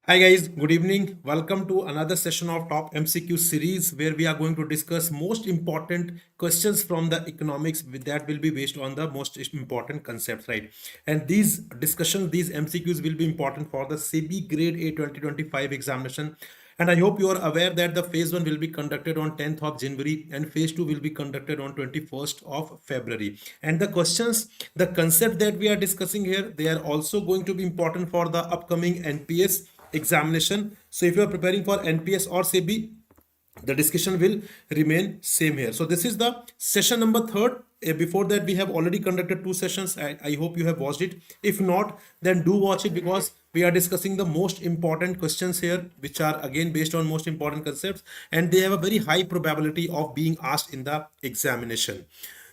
Hi guys, good evening. Welcome to another session of Top MCQ series where we are going to discuss most important questions from the economics that will be based on the most important concepts, right? And these discussions, these MCQs will be important for the SEBI Grade A 2025 examination. And I hope you are aware that the phase 1 will be conducted on 10th of January and phase 2 will be conducted on 21st of February. And the questions, the concept that we are discussing here, they are also going to be important for the upcoming NPS examination. So if you are preparing for NPS or SEBI, the discussion will remain same here. So this is the session number third. Before that, we have already conducted two sessions. I hope you have watched it. If not, then do watch it because we are discussing the most important questions here, which are again based on most important concepts, and they have a very high probability of being asked in the examination.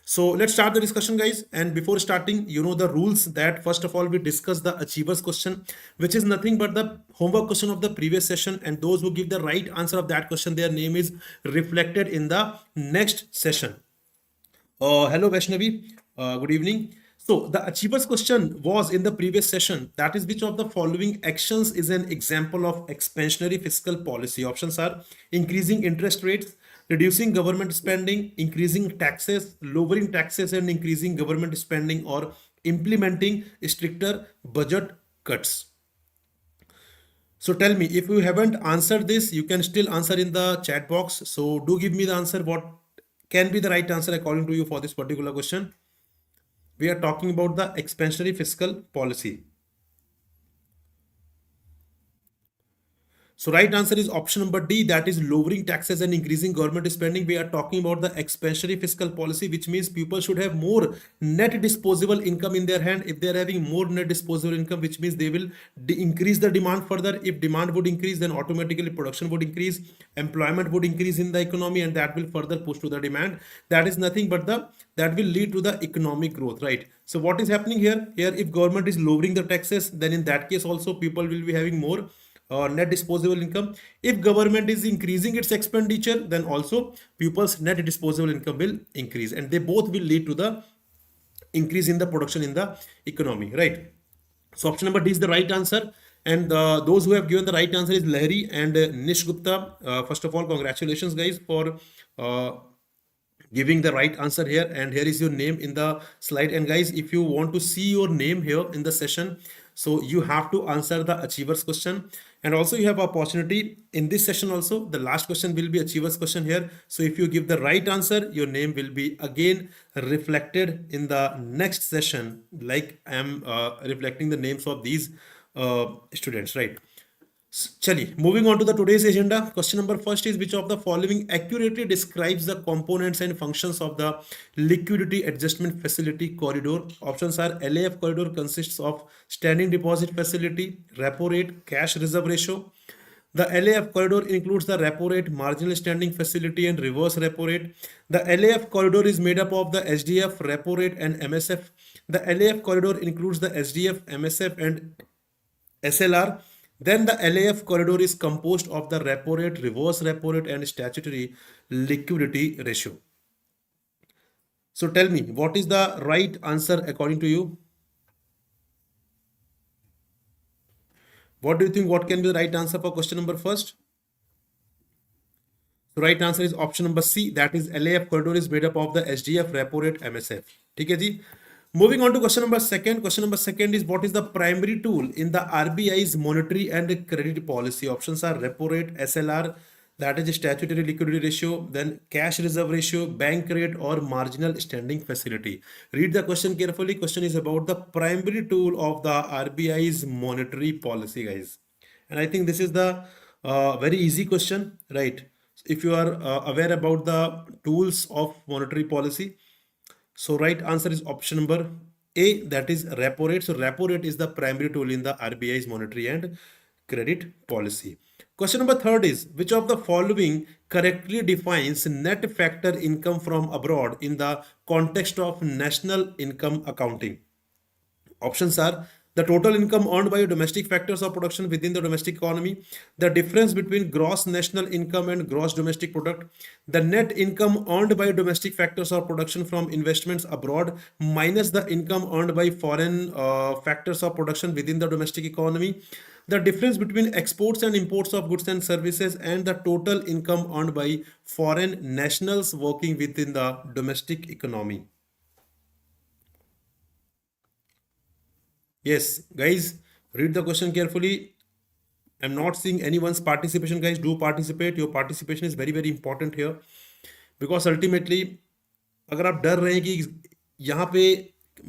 So let's start the discussion, guys. And before starting, you know the rules that first of all, we discuss the achievers question, which is nothing but the homework question of the previous session. And those who give the right answer of that question, their name is reflected in the next session. Hello, Vaishnavi. Good evening. So the achievers question was in the previous session. That is, which of the following actions is an example of expansionary fiscal policy? Options are increasing interest rates, reducing government spending, increasing taxes, lowering taxes and increasing government spending, or implementing stricter budget cuts. So tell me, if you haven't answered this, you can still answer in the chat box. So do give me the answer. What can be the right answer according to you for this particular question? We are talking about the expansionary fiscal policy. So right answer is option number D, that is lowering taxes and increasing government spending. We are talking about the expansionary fiscal policy, which means people should have more net disposable income in their hand. If they are having more net disposable income, which means they will increase the demand further. If demand would increase, then automatically production would increase, employment would increase in the economy, and that will further push to the demand. That is nothing but that will lead to the economic growth, right? So what is happening here? Here, if government is lowering the taxes, then in that case also people will be having more net disposable income. If government is increasing its expenditure, then also people's net disposable income will increase, and they both will lead to the increase in the production in the economy, right? So option number D is the right answer. And those who have given the right answer is Lahiri and Nish Gupta. First of all, congratulations guys for giving the right answer here, and here is your name in the slide. And guys, if you want to see your name here in the session, so you have to answer the achievers question. And also you have opportunity in this session also, the last question will be achievers question here. So if you give the right answer, your name will be again reflected in the next session, like I am reflecting the names of these students, right? Chali, moving on to the today's agenda. Question number first is, which of the following accurately describes the components and functions of the liquidity adjustment facility corridor? Options are LAF corridor consists of standing deposit facility, repo rate, cash reserve ratio. The LAF corridor includes the repo rate, marginal standing facility, and reverse repo rate. The LAF corridor is made up of the SDF, repo rate, and MSF. The LAF corridor includes the SDF, MSF, and SLR. Then the LAF corridor is composed of the repo rate, reverse repo rate, and statutory liquidity ratio. So tell me, what is the right answer according to you? What do you think? What can be the right answer for question number first? The right answer is option number C, that is LAF corridor is made up of the SDF, repo rate, MSF. ठीक है जी. Moving on to question number second. Question number second is, what is the primary tool in the RBI's monetary and credit policy? Options are repo rate, SLR, that is statutory liquidity ratio, then cash reserve ratio, bank rate, or marginal standing facility. Read the question carefully. Question is about the primary tool of the RBI's monetary policy, guys. And I think this is the very easy question, right? If you are aware about the tools of monetary policy. So right answer is option number A, that is repo rate. So repo rate is the primary tool in the RBI's monetary and credit policy. Question number third is, which of the following correctly defines net factor income from abroad in the context of national income accounting? Options are the total income earned by domestic factors of production within the domestic economy, the difference between gross national income and gross domestic product, the net income earned by domestic factors of production from investments abroad minus the income earned by foreign factors of production within the domestic economy, The difference between exports and imports of goods and services, and the total income earned by foreign nationals working within the domestic economy. Yes, guys, read the question carefully. I'm not seeing anyone's participation. Guys, do participate. Your participation is very, very important here. Because ultimately, अगर आप डर रहे हैं कि यहाँ पे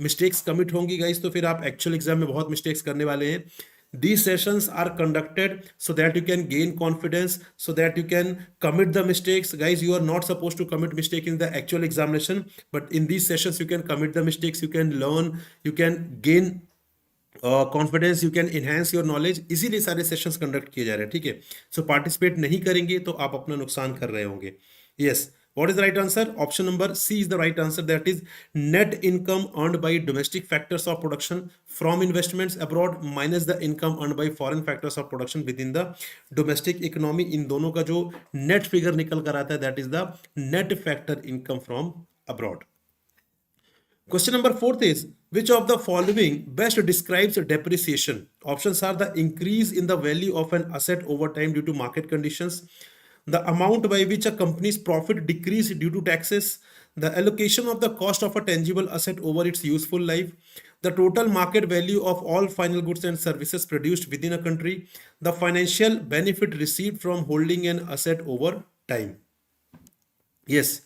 mistakes commit होंगी guys, तो फिर आप एक्चुअल एग्जाम में बहुत मिस्टेक्स करने वाले हैं. These sessions are conducted so that you can gain confidence, so that you can commit the mistakes. Guys, you are not supposed to commit mistake in the actual examination, but in these sessions you can commit the mistakes, you can learn, you can gain confidence, you can enhance your knowledge. इसीलिए सारे sessions conduct किए जा रहे हैं. ठीक है, सो participate नहीं करेंगे तो आप अपना नुकसान कर रहे होंगे. Yes, what is the right answer? Option number C is the right answer. That is net income earned by domestic factors of production from investments abroad minus the income earned by foreign factors of production within the domestic economy. इन दोनों का जो net figure निकल कर आता है, that is the net factor income from abroad. Question number 4 is, which of the following best describes depreciation? Options are the increase in the value of an asset over time due to market conditions, the amount by which a company's profit decrease due to taxes, the allocation of the cost of a tangible asset over its useful life, the total market value of all final goods and services produced within a country, the financial benefit received from holding an asset over time. Yes.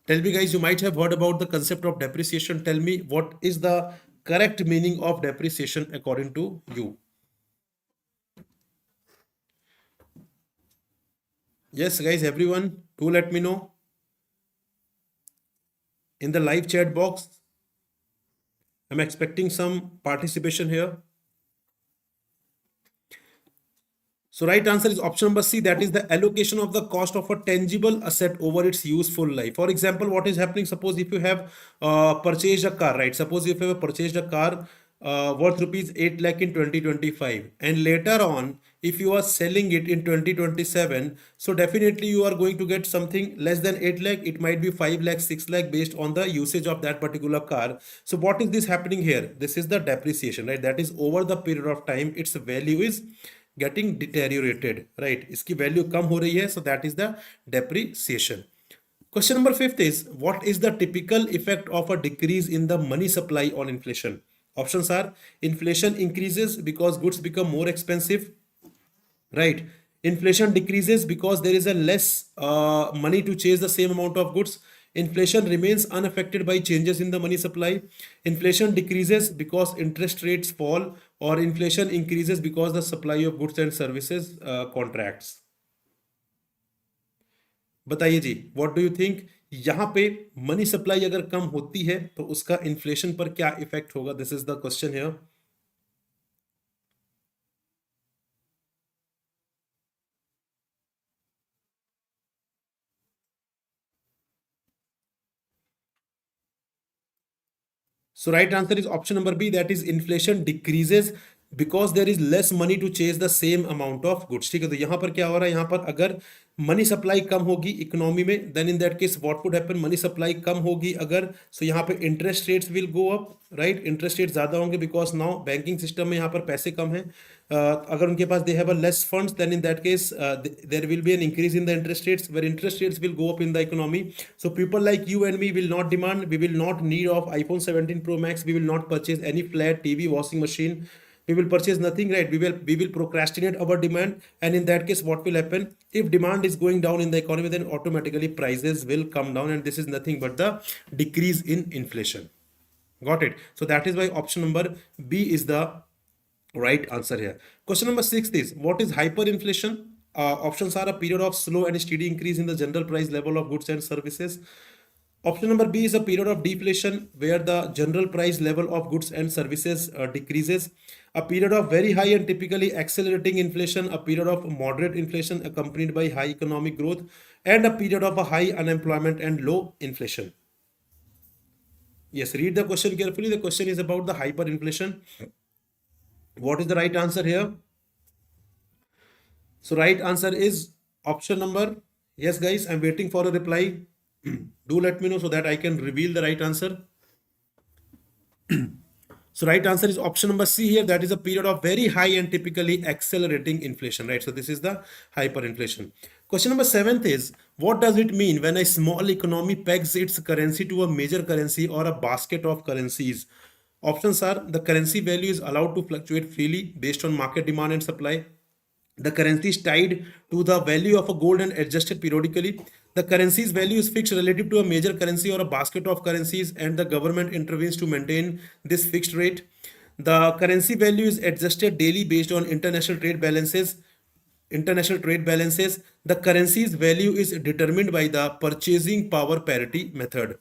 Tell me guys, you might have heard about the concept of depreciation. Tell me, what is the correct meaning of depreciation according to you? Yes guys, everyone, do let me know in the live chat box. I'm expecting some participation here. So right answer is option number C, that is the allocation of the cost of a tangible asset over its useful life. For example, what is happening, suppose if you have purchased a car, right? Suppose if you have purchased a car worth rupees 8 lakh in 2025, and later on if you are selling it in 2027, so definitely you are going to get something less than 8 lakh. It might be 5 lakh, 6 lakh based on the usage of that particular car. So what is this happening here? This is the depreciation, right? That is over the period of time its value is getting deteriorated, right? इसकी value कम हो रही है, so that is the depreciation. Question number 5 is, what is the typical effect of a decrease in the money supply on inflation? Options are, inflation increases because goods become more expensive, right? Inflation decreases because there is a less money to chase the same amount of goods. Inflation remains unaffected by changes in the money supply. Inflation decreases because interest rates fall, or inflation increases because the supply of goods and services contracts. बताइए जी, what do you think? यहाँ पे money supply अगर कम होती है तो उसका inflation पर क्या इफेक्ट होगा? This is the question here. So right answer is option number B, that is inflation decreases because there is less money to chase the same amount of goods. ठीक है, तो यहाँ पर क्या हो रहा है? यहाँ पर अगर मनी सप्लाई कम होगी इकोनॉमी में, then in that case what would happen? Money supply कम होगी अगर, सो यहाँ पे interest rates will go up, right? Interest rate ज्यादा होंगे बिकॉज नाउ बैंकिंग सिस्टम में यहाँ पर पैसे कम है. अगर उनके पास they have a less funds, then in that case there will be an increase in the interest rates, where interest rates will go up in the economy. So people like you and me will not demand, we will not need of iPhone 17 Pro Max, we will not purchase any flat TV, washing machine, we will purchase nothing, right? We will procrastinate our demand, and in that case what will happen? If demand is going down in the economy, then automatically prices will come down, and this is nothing but the decrease in inflation. Got it? So that is why option number B is the right answer here. Question number 6 is, what is hyperinflation? Options are, a period of slow and steady increase in the general price level of goods and services. Option number B is a period of deflation where the general price level of goods and services decreases. A period of very high and typically accelerating inflation, a period of moderate inflation accompanied by high economic growth, and a period of a high unemployment and low inflation. Yes, read the question carefully. The question is about the hyperinflation. What is the right answer here? So right answer is option number, yes guys, I'm waiting for a reply. Do let me know so that I can reveal the right answer. So right answer is option number C here. That is a period of very high and typically accelerating inflation, right? So this is the hyperinflation. Question number 7th is, what does it mean when a small economy pegs its currency to a major currency or a basket of currencies? Options are, the currency value is allowed to fluctuate freely based on market demand and supply. The currency is tied to the value of a gold and adjusted periodically. The currency's value is fixed relative to a major currency or a basket of currencies, and the government intervenes to maintain this fixed rate. The currency value is adjusted daily based on international trade balances. The currency's value is determined by the purchasing power parity method.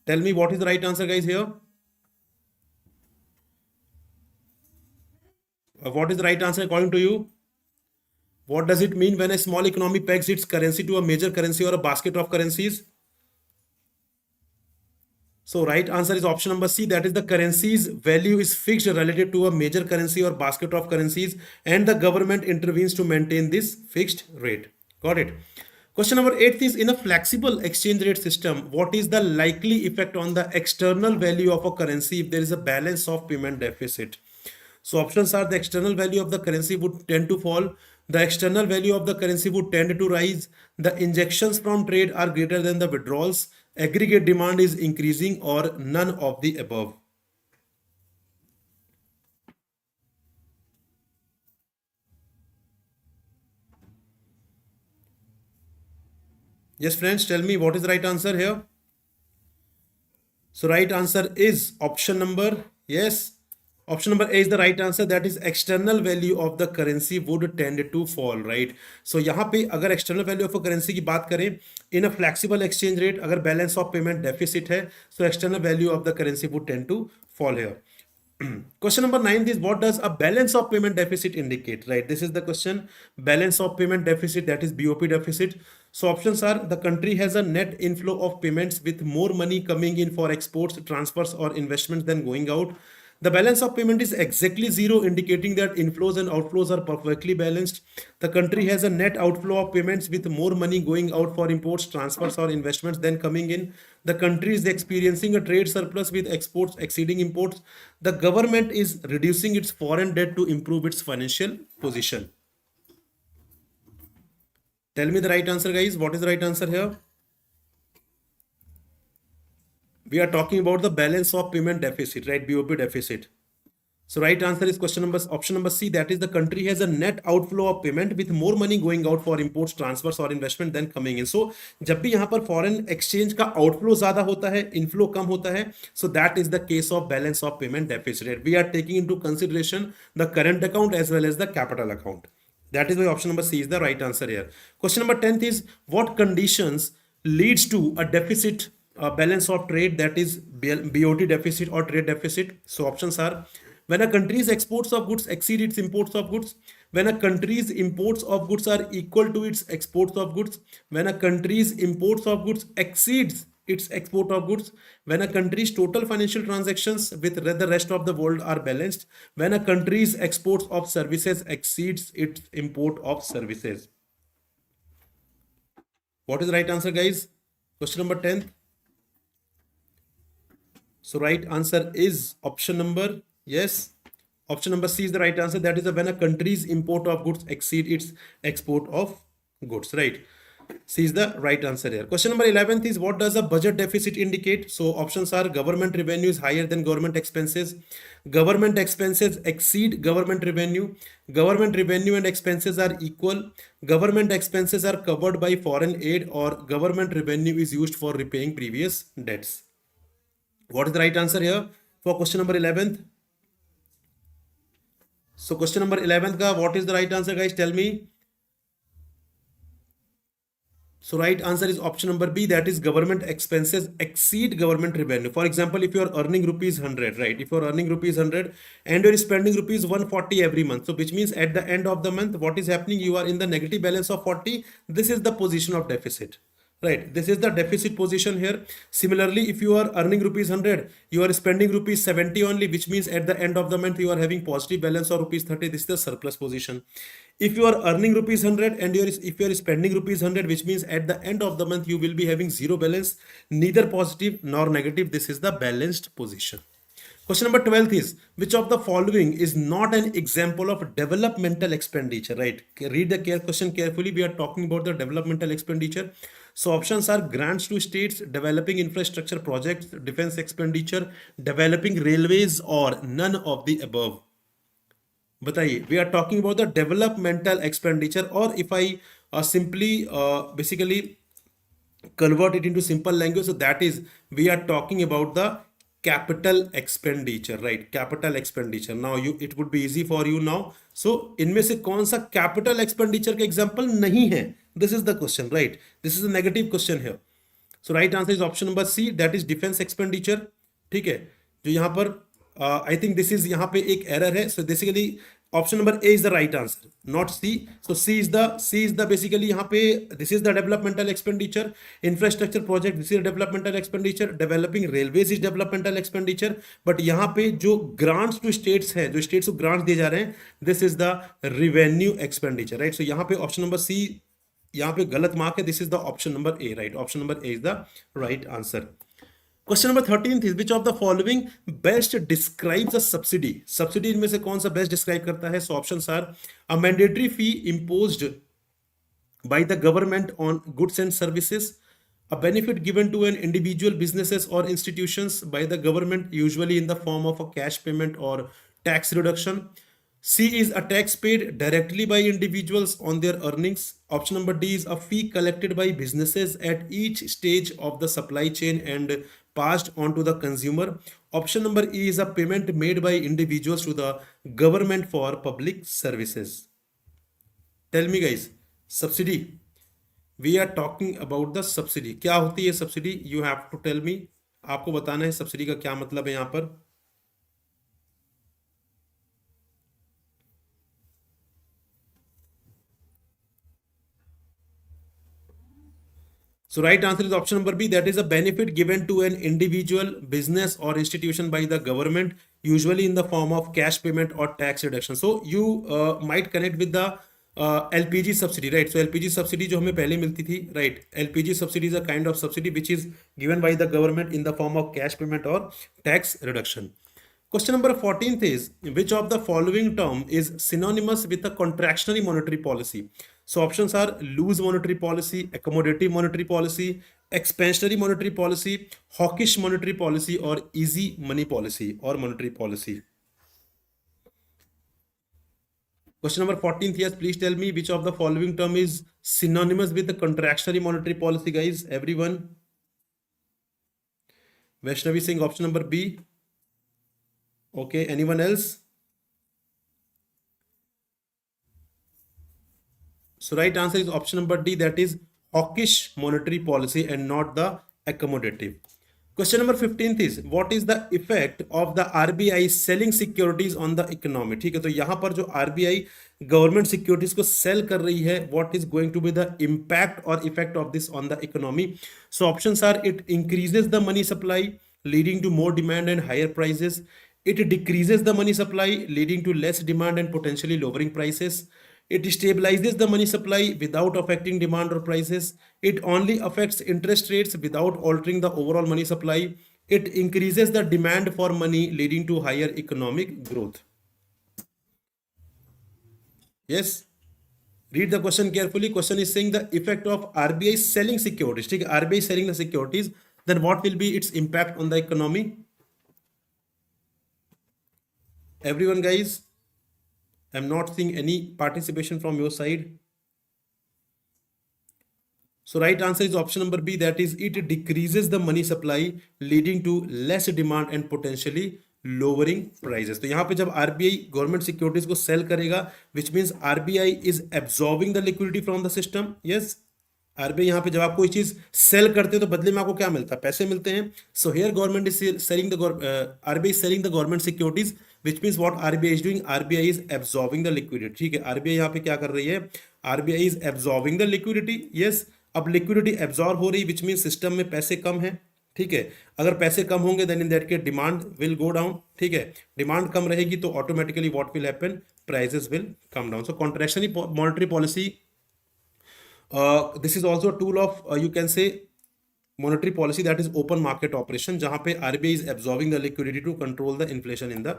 Tell me what is the right answer, guys, here. What is the right answer according to you? What does it mean when a small economy pegs its currency to a major currency or a basket of currencies? So right answer is option number C. That is, the currency's value is fixed relative to a major currency or basket of currencies, and the government intervenes to maintain this fixed rate. Got it? Question number 8 is, in a flexible exchange rate system, what is the likely effect on the external value of a currency if there is a balance of payment deficit? So options are, the external value of the currency would tend to fall, the external value of the currency would tend to rise, the injections from trade are greater than the withdrawals, aggregate demand is increasing, or none of the above. Yes, friends, tell me what is the right answer here. So right answer is option number, yes, option number A is the right answer. That is, external value of the currency would tend to fall, right? So यहाँ पे अगर external value of a currency की बात करें, in a flexible exchange rate, अगर balance of payment deficit है, so external value of the currency would tend to fall here. Question number 9 is, what does a balance of payment deficit indicate, right? This is the question. Balance of payment deficit, that is BOP deficit. So options are, the country has a net inflow of payments with more money coming in for exports, transfers, or investments than going out. The balance of payment is exactly zero, indicating that inflows and outflows are perfectly balanced. The country has a net outflow of payments with more money going out for imports, transfers, or investments than coming in. The country is experiencing a trade surplus with exports exceeding imports. The government is reducing its foreign debt to improve its financial position. Tell me the right answer, guys. What is the right answer here? We are talking about the balance of payment deficit, right? BOP deficit. So right answer is option number C. That is, the country has a net outflow of payment with more money going out for imports, transfers, or investment than coming in. So जब भी यहाँ पर foreign exchange का outflow ज़्यादा होता है, inflow कम होता है, so that is the case of balance of payment deficit, right? We are taking into consideration the current account as well as the capital account. That is why option number C is the right answer here. Question number 10 is, what conditions leads to a deficit balance of trade, that is BOT deficit or trade deficit? So options are, when a country's exports of goods exceed its imports of goods, when a country's imports of goods are equal to its exports of goods, when a country's imports of goods exceeds its export of goods, when a country's total financial transactions with the rest of the world are balanced, when a country's exports of services exceeds its import of services. What is the right answer, guys? Question number 10. So right answer is option number, yes, option number C is the right answer. That is, when a country's import of goods exceed its export of goods, right? C is the right answer here. Question number 11 is, what does a budget deficit indicate? So options are, government revenue is higher than government expenses, government expenses exceed government revenue and expenses are equal, government expenses are covered by foreign aid, or government revenue is used for repaying previous debts. What is the right answer here for question number 11th? So question number 11th ka, what is the right answer, guys? Tell me. So right answer is option number B. That is, government expenses exceed government revenue. For example, if you are earning rupees 100, right? If you are earning rupees 100 and you are spending rupees 140 every month, so which means at the end of the month, what is happening? You are in the negative balance of 40. This is the position of deficit. Right, this is the deficit position here. Similarly, if you are earning rupees 100, you are spending rupees 70 only, which means at the end of the month you are having positive balance of rupees 30. This is the surplus position. If you are earning rupees 100 and if you are spending rupees 100, which means at the end of the month you will be having zero balance, neither positive nor negative. This is the balanced position. Question number 12 is, which of the following is not an example of developmental expenditure, right? Read the question carefully. We are talking about the developmental expenditure. So options are grants to states, developing infrastructure projects, defense expenditure, developing railways, or none of the above. बताइए, we are talking about the developmental expenditure, or if I simply basically convert it into simple language, so that is, we are talking about the capital expenditure, right? Capital expenditure. Now you, it would be easy for you now. So इनमें से कौन सा capital expenditure का example नहीं है? This is the question, right? This is a negative question here. So right answer is option number C, that is defense expenditure. ठीक है, जो यहाँ पर आई थिंक दिस इज, यहाँ पे एक एरर है. So basically option number A is the right answer, not C. So C is the basically यहाँ पे this is the developmental expenditure. Infrastructure project, this is developmental expenditure. Developing railways is developmental expenditure. But यहाँ पे जो grants to states है, जो states को grants दिए जा रहे हैं, this is the revenue expenditure, right. So यहाँ पे ऑप्शन नंबर सी यहाँ पे गलत मार्क है. This is the option number A, right. Option number A is the right answer. Question number 13 is, which of the following best describes a subsidy? Subsidy इनमें से कौन सा बेस्ट डिस्क्राइब करता है? So options are a mandatory fee imposed by the government on goods and services, a benefit given to an individual, businesses or institutions by the government, usually in the form of a cash payment or tax reduction. C is a tax paid directly by individuals on their earnings. Option number D is a fee collected by businesses at each stage of the supply chain and passed on to the consumer. Option number E is a payment made by individuals to the government for public services. Tell me guys, subsidy. We are talking about the subsidy. क्या होती है subsidy? You have to tell me. आपको बताना है subsidy का क्या मतलब है यहाँ पर. So right answer is option number B, that is a benefit given to an individual, business or institution by the government, usually in the form of cash payment or tax reduction. So you might connect with the LPG subsidy, right? So LPG subsidy जो हमें पहले मिलती थी, right? LPG subsidy is a kind of subsidy which is given by the government in the form of cash payment or tax reduction. Question number 14th is, which of the following term is synonymous with a contractionary monetary policy? So options are loose monetary policy, accommodative monetary policy, expansionary monetary policy, hawkish monetary policy, or easy money policy or monetary policy. Question number 14th, yes, please tell me which of the following term is synonymous with the contractionary monetary policy, guys. Everyone. Vaishnavi Singh, option number B. Okay, anyone else? So right answer is option number D, that is hawkish monetary policy and not the accommodative. Question number 15th is, what is the effect of the RBI selling securities on the economy? ठीक है, तो यहाँ पर जो RBI government securities को cell कर रही है, what is going to be the impact or effect of this on the economy? So options are, it increases the money supply leading to more demand and higher prices. It decreases the money supply leading to less demand and potentially lowering prices. It stabilizes the money supply without affecting demand or prices. It only affects interest rates without altering the overall money supply. It increases the demand for money leading to higher economic growth. Yes. Read the question carefully. Question is saying the effect of RBI selling securities. ठीक है, RBI selling the securities, then what will be its impact on the economy? Everyone guys, I'm not seeing any participation from your side. So right answer is option number B, that is it decreases the money supply leading to less demand and potentially lowering prices. तो यहाँ पे जब RBI government securities को cell करेगा, which means RBI is absorbing the liquidity from the system. Yes, RBI यहाँ पे जब आप कोई चीज सेल करते हो तो बदले में आपको क्या मिलता है? पैसे मिलते हैं. So here government is selling the RBI is selling the government securities, which means what RBI is doing? RBI is absorbing the liquidity. ठीक है, RBI यहाँ पे क्या कर रही है? RBI is absorbing the liquidity. Yes, अब लिक्विडिटी एब्जॉर्ब हो रही, विच मीन सिस्टम में पैसे कम है. ठीक है, अगर पैसे कम होंगे then in that case demand will go down. ठीक है, डिमांड कम रहेगी तो automatically what will happen? Prices will come down. So contractionary monetary policy, this is also a tool of you can say monetary policy, that is open market operation, जहां पे RBI is absorbing the liquidity to control the inflation in the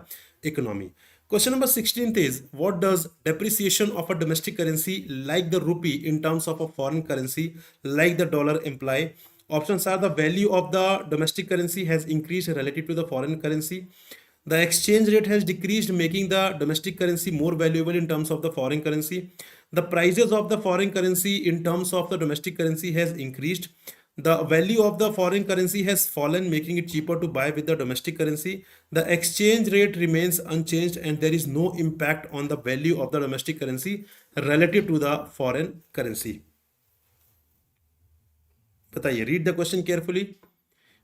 economy. Question number 16th is, what does depreciation of a domestic currency like the rupee in terms of a foreign currency like the dollar imply? Options are: the value of the domestic currency has increased relative to the foreign currency, the exchange rate has decreased, making the domestic currency more valuable in terms of the foreign currency. The prices of the foreign currency in terms of the domestic currency has increased. The value of the foreign currency has fallen, making it cheaper to buy with the domestic currency. The exchange rate remains unchanged and there is no impact on the value of the domestic currency relative to the foreign currency. बताइए, read the question carefully.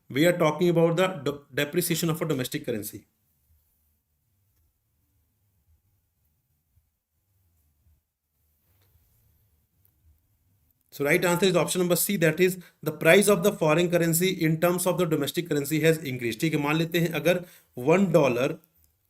We are talking about the depreciation of a domestic currency. So right answer is option number C, that is the price of the foreign currency in terms of the domestic currency has increased. ठीक है, मान लेते हैं अगर $1,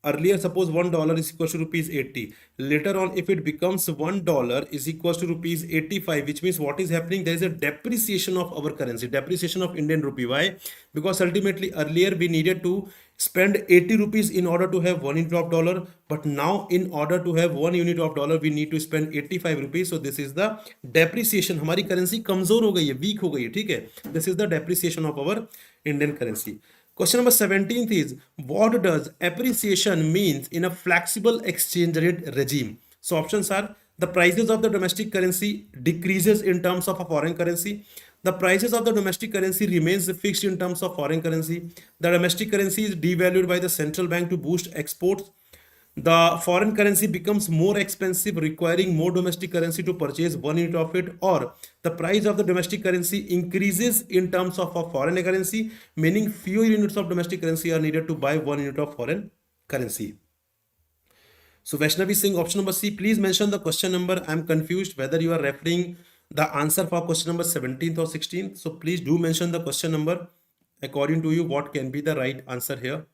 earlier suppose $1 is equal to rupees 80, later on if it becomes $1 is equal to rupees 85, which means what is happening, there is a depreciation of our currency, depreciation of Indian rupee. Why? Because ultimately earlier we needed to spend 80 rupees in order to have 1 unit of dollar, but now in order to have 1 unit of dollar we need to spend 85 rupees. So this is the depreciation. हमारी currency कमजोर हो गई है, weak हो गई है, ठीक है. This is the depreciation of our Indian currency. Question number 17th is, what does appreciation means in a flexible exchange rate regime? So options are: the prices of the domestic currency decreases in terms of a foreign currency, the prices of the domestic currency remains fixed in terms of foreign currency, the domestic currency is devalued by the central bank to boost exports, the foreign currency becomes more expensive, requiring more domestic currency to purchase 1 unit of it, or the price of the domestic currency increases in terms of a foreign currency, meaning fewer units of domestic currency are needed to buy 1 unit of foreign currency. So Vaishnavi Singh, option number C. Please mention the question number. I'm confused whether you are referring the answer for question number 17th or 16th. So please do mention the question number. According to you, what can be the right answer here?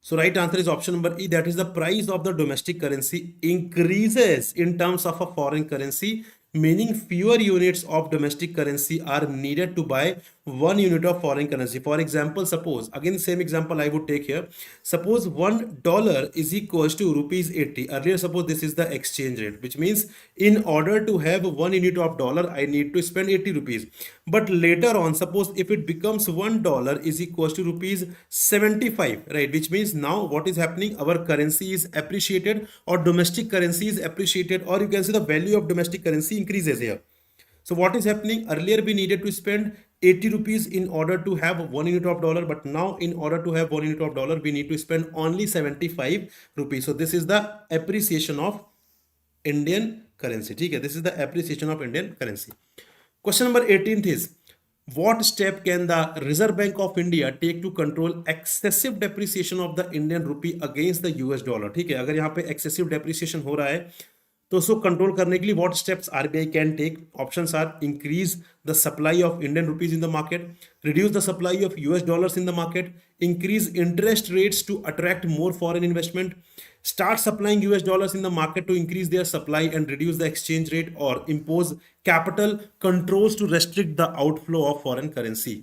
So right answer is option number E, that is the price of the domestic currency increases in terms of a foreign currency, meaning fewer units of domestic currency are needed to buy 1 unit of foreign currency. For example, suppose, again same example I would take here, suppose $1 is equals to rupees 80. Earlier suppose this is the exchange rate, which means in order to have 1 unit of dollar I need to spend 80 rupees. But later on, suppose if it becomes $1 is equals to rupees 75, right, which means now what is happening, our currency is appreciated or domestic currency is appreciated, or you can say the value of domestic currency increases here. So what is happening, earlier we needed to spend 80 rupees in order to have 1 unit of dollar, but now in order to have 1 unit of dollar we need to spend only 75 rupees. So this is the appreciation of Indian currency. Okay, this is the appreciation of Indian currency. Question number 18th is, what step can the Reserve Bank of India take to control excessive depreciation of the Indian rupee against the US dollar? ठीक है, अगर यहाँ पे excessive depreciation हो रहा है तो उसको कंट्रोल करने के लिए what steps RBI can take? Options are: increase the supply of Indian rupees in the market, reduce the supply of US dollars in the market, increase interest rates to attract more foreign investment, start supplying US dollars in the market to increase their supply and reduce the exchange rate, or impose capital controls to restrict the outflow of foreign currency.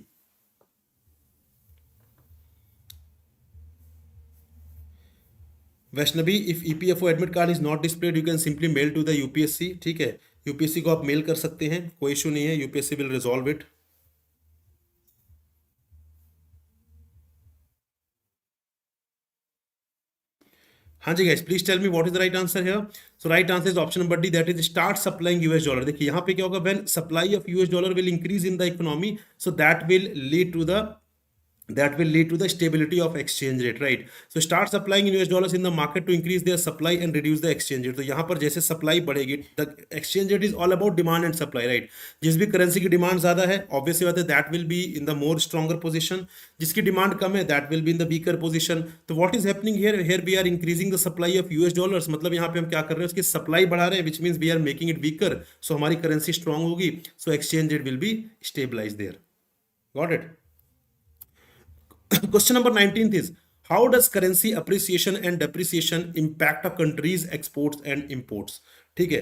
Vaishnavi, if EPFO admit card is not displayed you can simply mail to the UPSC. ठीक है, UPSC को आप mail कर सकते हैं, कोई issue नहीं है, यूपीएससी विल रिजॉल्व इट. हाँ जी guys, please tell me what is the right answer here. So right answer is option number D, that is start supplying US dollar. देखिए यहाँ पे क्या होगा, when supply of US dollar will increase in the economy, so that will lead to the stability of exchange rate, right? So start supplying in US dollars in the market to increase their supply and reduce the exchange rate. तो यहाँ पर जैसे supply बढ़ेगी, the exchange rate is all about demand and supply, right? जिस भी currency की demand ज्यादा है, obviously बात है, that will be in the more stronger position. जिसकी डिमांड कम है, that will be in the weaker position. तो what is happening here? Here we are increasing the supply of US dollars. मतलब यहाँ पे हम क्या कर रहे हैं, उसकी सप्लाई बढ़ा रहे हैं, which means we are making it weaker. So हमारी करेंसी स्ट्रांग होगी, so exchange rate will be stabilized there. Got it? Question number 19th is, How does currency appreciation and depreciation impact a country's exports and imports? ठीक है,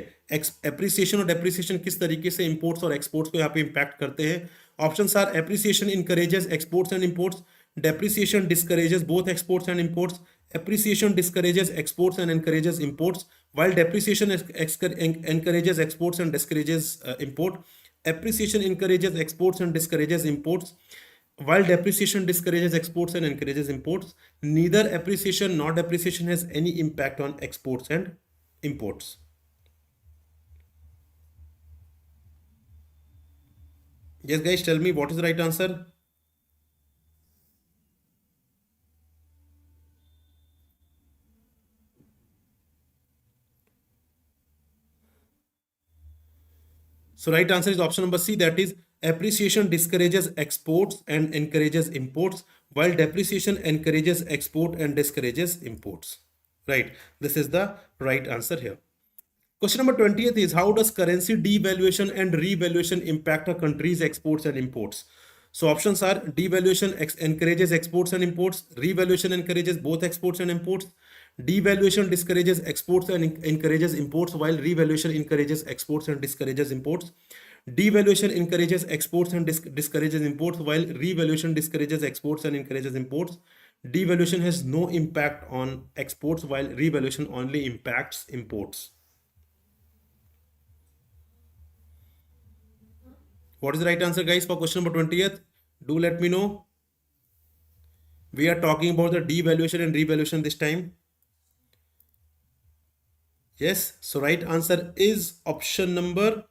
appreciation और depreciation किस तरीके से imports और exports को यहाँ पे impact करते हैं? Options are appreciation encourages exports and imports, depreciation discourages both exports and imports, appreciation discourages exports and encourages imports, while depreciation encourages exports and discourages import. Appreciation encourages exports and discourages imports, while depreciation discourages exports and encourages imports. Neither appreciation nor depreciation has any impact on exports and imports. Yes, guys, tell me what is the right answer. So right answer is option number C, that is appreciation discourages exports and encourages imports, while depreciation encourages export and discourages imports. Right. This is the right answer here. Question number 20th is, how does currency devaluation and revaluation impact a country's exports and imports? So options are devaluation encourages exports and imports, revaluation encourages both exports and imports, devaluation discourages exports and encourages imports, while revaluation encourages exports and discourages imports. Devaluation encourages exports and discourages imports, while revaluation discourages exports and encourages imports. Devaluation has no impact on exports, while revaluation only impacts imports. What is the right answer, guys, for question number 20th? Do let me know. We are talking about the devaluation and revaluation this time. Yes, so right answer is option number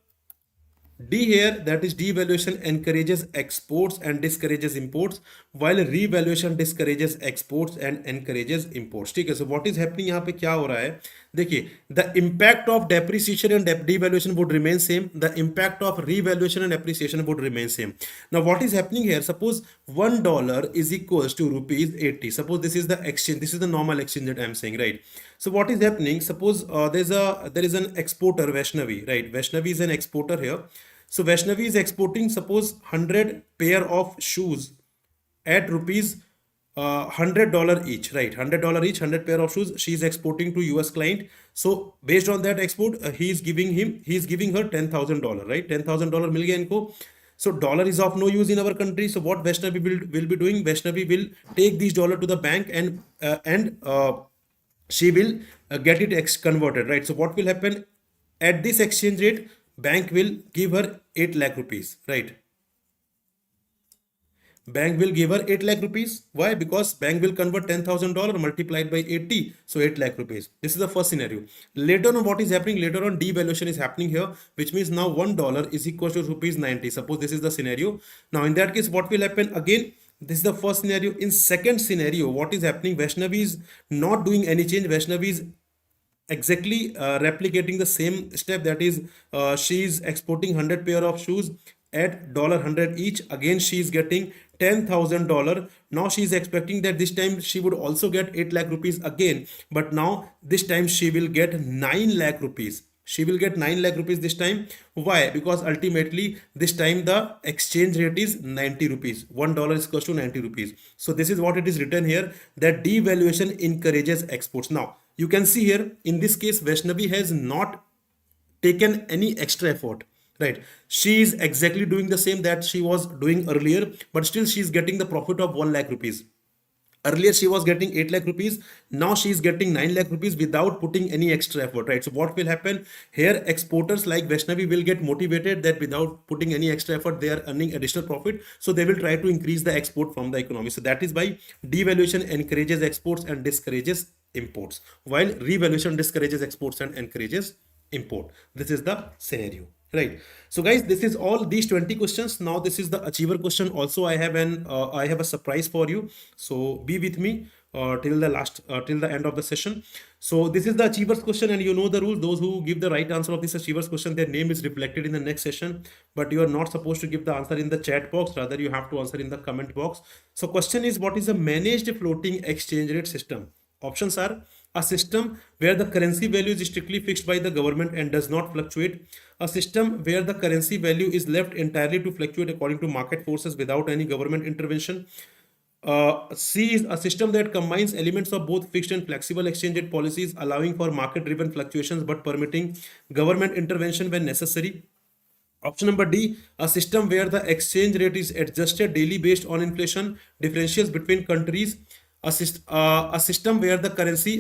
D here, that is devaluation encourages exports and discourages imports, while revaluation discourages exports and encourages imports. ठीक है, so what is happening यहाँ पे क्या हो रहा है? देखिए, the impact of depreciation and devaluation would remain same. The impact of revaluation and appreciation would remain same. Now what is happening here? Suppose $1 is equals to rupees 80. Suppose this is the exchange. This is the normal exchange that I am saying, right? So what is happening? Suppose there is an exporter, Vaishnavi, right? Vaishnavi is an exporter here. So Vaishnavi is exporting, suppose 100 pair of shoes at rupees $100 each, right? $100 each, 100 pair of shoes. She is exporting to US client. So based on that export, he is giving her $10,000, right? $10,000 मिल गया इनको. So dollar is of no use in our country. So what Vaishnavi will be doing? Vaishnavi will take these dollar to the bank and she will get it converted, right? So what will happen at this exchange rate? Bank will give her 8 lakh rupees, right? Bank will give her 8 lakh rupees. Why? Because bank will convert $10,000 multiplied by 80, so 8 lakh rupees. This is the first scenario. Later on, what is happening? Later on, devaluation is happening here, which means now $1 is equal to rupees 90. Suppose this is the scenario. Now in that case, what will happen? Again, this is the first scenario. In second scenario, what is happening? Vaishnavi is not doing any change. Vaishnavi is exactly replicating the same step, that is she is exporting 100 pair of shoes at $100 each. Again she is getting $10,000. Now she is expecting that this time she would also get 8 lakh rupees again, but now this time she will get 9 lakh rupees. She will get 9 lakh rupees this time. Why? Because ultimately this time the exchange rate is 90 rupees. $1 is equal to 90 rupees. So this is what it is written here, that devaluation encourages exports. Now you can see here, in this case, Vaishnavi has not taken any extra effort, right? She is exactly doing the same that she was doing earlier, but still she is getting the profit of 1 lakh rupees. Earlier she was getting 8 lakh rupees. Now she is getting 9 lakh rupees without putting any extra effort, right? So what will happen here? Exporters like Vaishnavi will get motivated that without putting any extra effort, they are earning additional profit. So they will try to increase the export from the economy. So that is why devaluation encourages exports and discourages imports, while revaluation discourages exports and encourages import. This is the scenario, right? So guys, this is all these 20 questions. Now this is the achiever question. Also I have a surprise for you, so be with me till the end of the session. So this is the achievers question, and you know the rule. Those who give the right answer of this achievers question, their name is reflected in the next session, but you are not supposed to give the answer in the chat box. Rather you have to answer in the comment box. So question is, what is a managed floating exchange rate system? Options are: a system where the currency value is strictly fixed by the government and does not fluctuate; a system where the currency value is left entirely to fluctuate according to market forces without any government intervention; C is a system that combines elements of both fixed and flexible exchange rate policies, allowing for market-driven fluctuations but permitting government intervention when necessary. Option number D, a system where the exchange rate is adjusted daily based on inflation differentials between countries. A system where the currency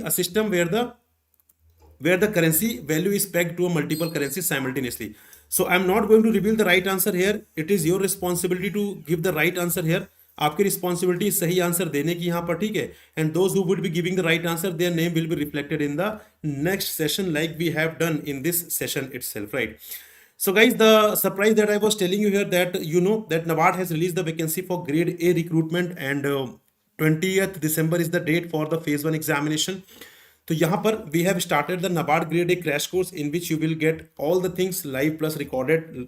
value is pegged to a multiple currencies simultaneously. So I'm not going to reveal the right answer here. It is your responsibility to give the right answer here. आपकी responsibility सही answer देने की यहाँ पर, ठीक है. And those who would be giving the right answer, their name will be reflected in the next session like we have done in this session itself, right? So guys, the surprise that I was telling you here, that you know that NABARD has released the vacancy for grade A recruitment, and 20th December is the date for the phase 1 examination. तो यहाँ पर we have started the NABARD grade A crash course in which you will get all the things live plus recorded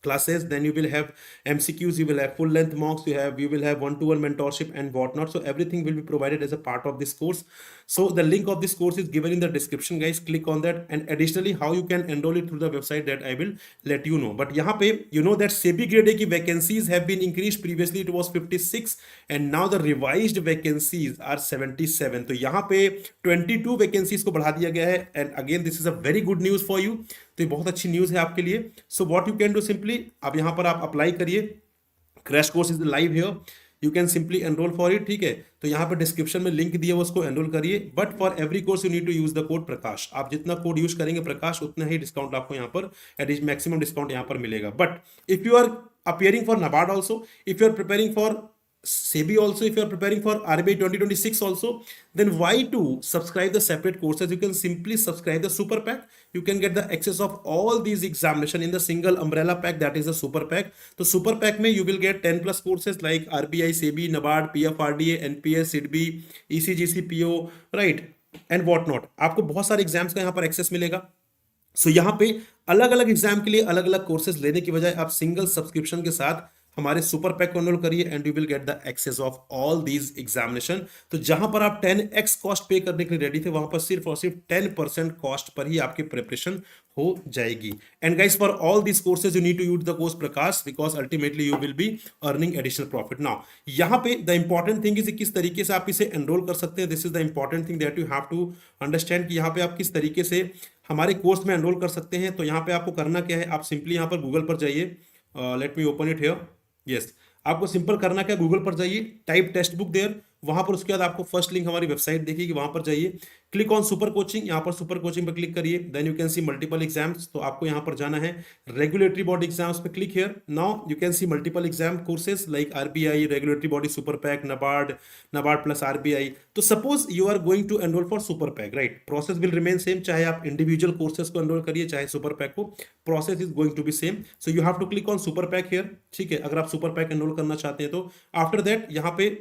classes. Then you will have MCQs, you will have full length mocks, you will have one-to-one mentorship and whatnot. So everything will be provided as a part of this course. So the link of this course is given in the description, guys. Click on that, and additionally how you can enroll it through the website, that I will let you know. But यहाँ पे you know that SEBI grade A की vacancies have been increased. Previously it was 56 and now the revised vacancies are 77. तो यहाँ पे 22 vacancies को बढ़ा दिया गया है, and again this is a very good news for you. तो ये बहुत अच्छी न्यूज़ है आपके लिए. So what you can do, simply अब यहाँ पर आप अप्लाई करिए. Crash course is live here, you can simply enrol for it, ठीक है. तो यहाँ पर डिस्क्रिप्शन में लिंक दिया है, उसको एनरोल करिए. But for every course you need to use the code Prakash. आप जितना कोड यूज करेंगे प्रकाश, उतना ही डिस्काउंट आपको यहाँ पर, मैक्सिमम डिस्काउंट यहाँ पर मिलेगा. But if you are appearing for NABARD also, if you are preparing for SEBI also, if you are preparing for RBI 2026 also, then why to subscribe the separate courses? You can simply subscribe the super pack. You can get the access of all these examination in the single umbrella pack, that is the super pack. So super pack में you will get 10 plus courses like RBI, SEBI, NABARD, PFRDA, NPS, SIDBI, ECGC, PO, right, and what not. आपको बहुत सारे exams का यहाँ पर access मिलेगा. सो यहाँ पे अलग अलग एग्जाम के लिए अलग अलग कोर्सेज लेने की बजाय आप सिंगल सब्सक्रिप्शन के साथ हमारे सुपर पैक को एनरोल करिए, and you will get the access of all these examination. तो जहां पर आप 10x कॉस्ट पे करने के लिए रेडी थे, वहां पर सिर्फ और सिर्फ 10% कॉस्ट पर ही आपकी प्रिपरेशन हो जाएगी. And guys, for all these courses you need to use the course Prakash, because ultimately you will be earning additional profit. Now यहाँ पे द इंपॉर्टेंट थिंग इज किस तरीके से आप इसे एनरोल कर सकते हैं. This is the important thing that you have to understand कि यहाँ पे आप किस तरीके से हमारे कोर्स में एनरोल कर सकते हैं. तो यहाँ पे आपको करना क्या है, आप सिंपली यहाँ पर गूगल पर जाइए. Let me open it here. Yes, आपको सिंपल करना क्या, गूगल पर जाइए, टाइप टेक्स्ट बुक देयर, वहां पर उसके बाद आपको फर्स्ट लिंक हमारी वेबसाइट देखिए, वहां पर जाइए, क्लिक ऑन सुपर कोचिंग. यहाँ पर सुपर कोचिंग पर क्लिक करिए. Then you can see multiple exams. तो आपको यहाँ पर जाना है रेगुलेटरी बॉडी एग्जाम्स पे, click here. Now you can see multiple exam courses like RBI, regulatory body super pack, NABARD plus RBI. तो suppose you are going to enrol for super pack, right, process will remain same. चाहे आप individual courses को enrol करिए, चाहे super pack को, process is going to be same. So you have to click on super pack here, ठीक है, अगर आप सुपर पैक एनरोल करना चाहते हैं तो. आफ्टर दैट यहाँ पे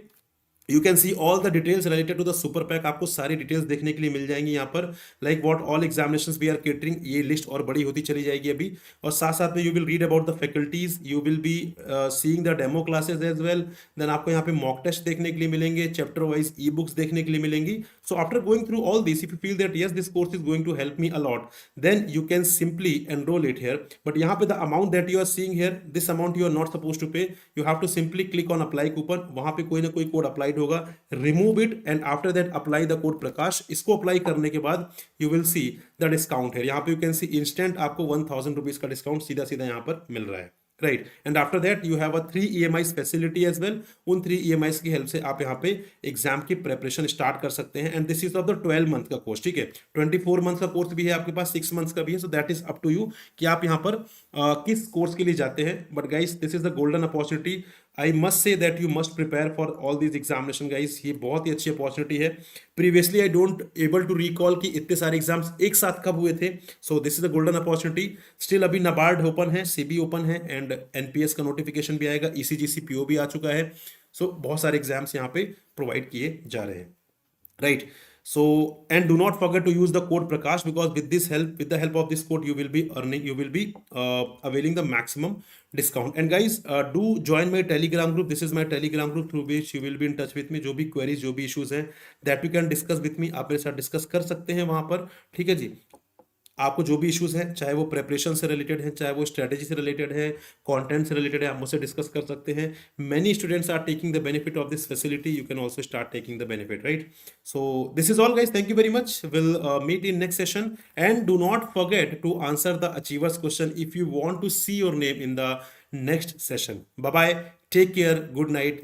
you can see all the details related to the super pack. आपको सारी डिटेल्स देखने के लिए मिल जाएंगी यहाँ पर, like what all examinations we are catering. ये लिस्ट और बड़ी होती चली जाएगी अभी. और साथ साथ में you will read about the faculties, you will be seeing the demo classes as well. Then आपको यहाँ पे मॉक टेस्ट देखने के लिए मिलेंगे, चैप्टर वाइज ई बुक्स देखने के लिए मिलेंगी. So after going through all this, if you feel that yes this course is going to help me a lot, then you can simply enrol it here. But यहाँ पे the amount that you are seeing here, this amount you are not suppose to pay. You have to simply click on apply coupon. वहां पे कोई ना कोई code applied होगा, remove it and after that apply the code प्रकाश. इसको apply करने के बाद you will see the discount है. यहाँ पे you can see instant आपको 1000 रुपीज का डिस्काउंट सीधा सीधा यहाँ पर मिल रहा है, right. And after that you have a 3 EMIs facility as well. उन 3 EMIs की हेल्प से आप यहाँ पे एग्जाम की प्रेपरेशन स्टार्ट कर सकते हैं. And this is of the 12 month का कोर्स, ठीक है. 24 मंथ का कोर्स भी है आपके पास, 6 मंथ्स का भी है. So that is up to you कि आप यहाँ पर किस कोर्स के लिए जाते हैं. But guys, this is the golden opportunity. I must say that you must prepare for all these examination guys. ये बहुत ही अच्छी अपॉर्चुनिटी है. Previously I don't able to recall कि इतने सारे एग्जाम्स एक साथ कब हुए थे. So this is the golden opportunity. Still अभी नाबार्ड ओपन है, सेबी ओपन है, एंड एनपीएस का नोटिफिकेशन भी आएगा, ईसीजीसी पीओ भी आ चुका है. सो बहुत सारे एग्जाम्स यहाँ पे प्रोवाइड किए जा रहे हैं, right. So, and do not forget to use the code Prakash, because with the help of this code, you will be availing the maximum discount. And guys, do join my Telegram group. This is my Telegram group through which you will be in touch with me. जो भी queries, जो भी issues हैं, that you can discuss with me. आप मेरे साथ discuss कर सकते हैं वहां पर, ठीक है जी. आपको जो भी इश्यूज हैं, चाहे वो प्रेपरेशन से रिलेटेड है, चाहे वो स्ट्रेटेजी से रिलेटेड है, कंटेंट से रिलेटेड है, आप मुझसे डिस्कस कर सकते हैं. Many students are taking the benefit of this facility. You can also start taking the benefit, right? So this is all, guys. Thank you very much. We'll meet in next session, and do not forget to answer the achievers question if you want to see your name in the next session. Bye bye, take care, good night.